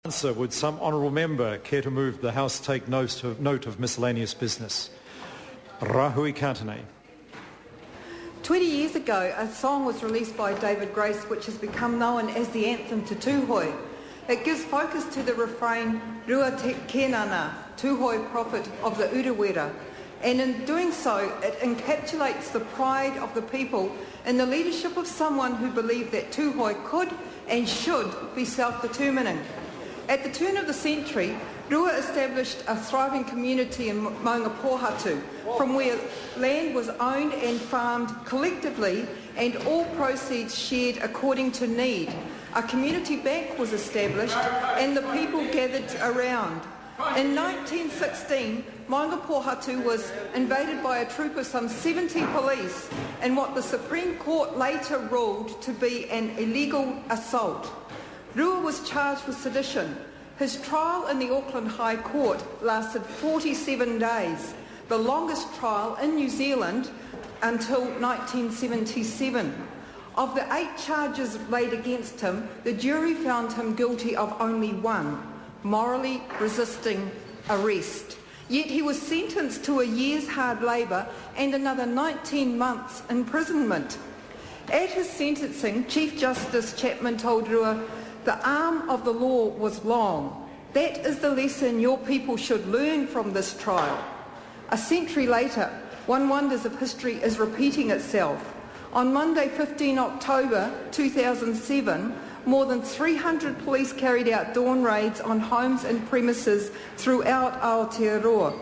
Answer, would some honourable member care to move the House take note of miscellaneous business? Rahui Kātane. 20 years ago, a song was released by David Grace which has become known as the anthem to Tūhoi. It gives focus to the refrain, Rua te kenana, Tūhoi prophet of the Urewera, and in doing so it encapsulates the pride of the people in the leadership of someone who believed that Tūhoi could and should be self-determining. At the turn of the century, Rua established a thriving community in Maunga Pohatu, from where land was owned and farmed collectively and all proceeds shared according to need. A community bank was established and the people gathered around. In 1916, Maunga Pohatu was invaded by a troop of some 70 police in what the Supreme Court later ruled to be an illegal assault. Rua was charged with sedition. His trial in the Auckland High Court lasted 47 days, the longest trial in New Zealand until 1977. Of the 8 charges laid against him, the jury found him guilty of only one, morally resisting arrest. Yet he was sentenced to a year's hard labour and another 19 months imprisonment. At his sentencing, Chief Justice Chapman told Rua, "The arm of the law was long. That is the lesson your people should learn from this trial." A century later, one wonders if history is repeating itself. On Monday, 15 October 2007, more than 300 police carried out dawn raids on homes and premises throughout Aotearoa.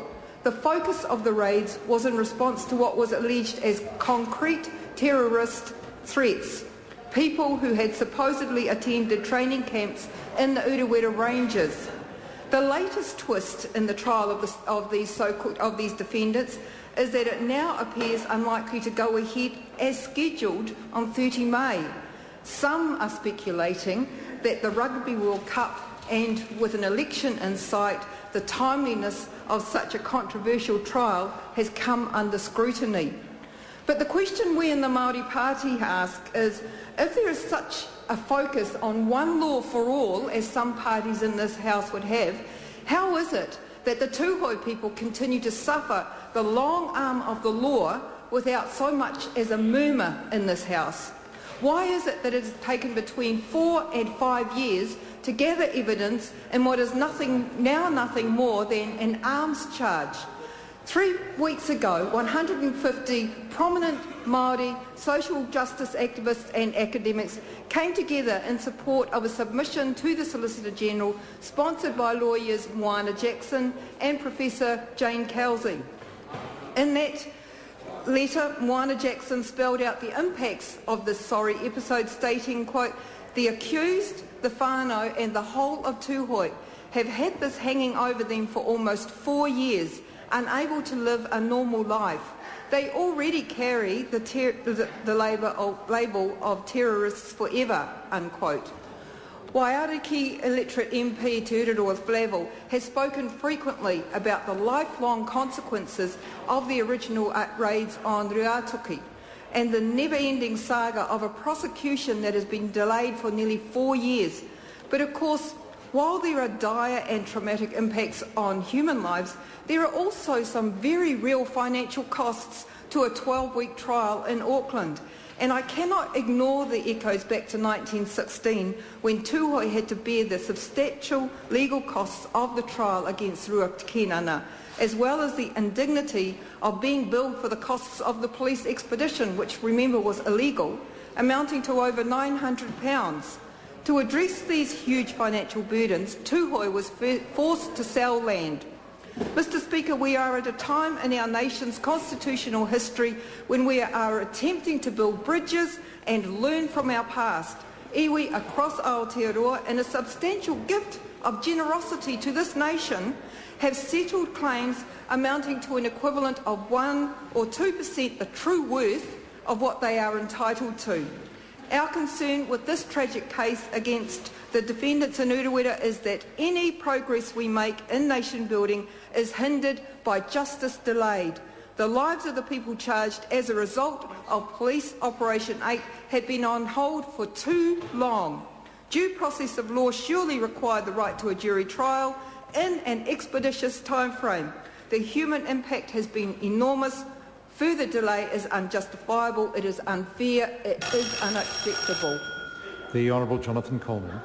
The focus of the raids was in response to what was alleged as concrete terrorist threats. People who had supposedly attended training camps in the Urewera Ranges. The latest twist in the trial of these defendants is that it now appears unlikely to go ahead as scheduled on 30 May. Some are speculating that the Rugby World Cup and with an election in sight, the timeliness of such a controversial trial has come under scrutiny. But the question we in the Māori Party ask is, if there is such a focus on one law for all, as some parties in this House would have, how is it that the Tūhoi people continue to suffer the long arm of the law without so much as a murmur in this House? Why is it that it has taken between 4 and 5 years to gather evidence in what is nothing more than an arms charge? 3 weeks ago, 150 prominent Māori social justice activists and academics came together in support of a submission to the Solicitor General sponsored by lawyers Moana Jackson and Professor Jane Kelsey. In that letter, Moana Jackson spelled out the impacts of this sorry episode, stating, quote, "The accused, the whānau and the whole of Tūhoi have had this hanging over them for almost 4 years, unable to live a normal life. They already carry the label of terrorists forever," unquote. Waiariki illiterate MP Te Ururoa Flavel has spoken frequently about the lifelong consequences of the original raids on Ruatoki and the never-ending saga of a prosecution that has been delayed for nearly 4 years. But of course, while there are dire and traumatic impacts on human lives, there are also some very real financial costs to a 12-week trial in Auckland. And I cannot ignore the echoes back to 1916 when Tūhoi had to bear the substantial legal costs of the trial against Rua Kenana, as well as the indignity of being billed for the costs of the police expedition, which remember was illegal, amounting to over £900. To address these huge financial burdens, Tūhoi was forced to sell land. Mr Speaker, we are at a time in our nation's constitutional history when we are attempting to build bridges and learn from our past. Iwi across Aotearoa, in a substantial gift of generosity to this nation, have settled claims amounting to an equivalent of 1 or 2% the true worth of what they are entitled to. Our concern with this tragic case against the defendants in Urewera is that any progress we make in nation building is hindered by justice delayed. The lives of the people charged as a result of Police Operation 8 have been on hold for too long. Due process of law surely required the right to a jury trial in an expeditious timeframe. The human impact has been enormous. Further delay is unjustifiable, it is unfair, it is unacceptable. The Honourable Jonathan Coleman.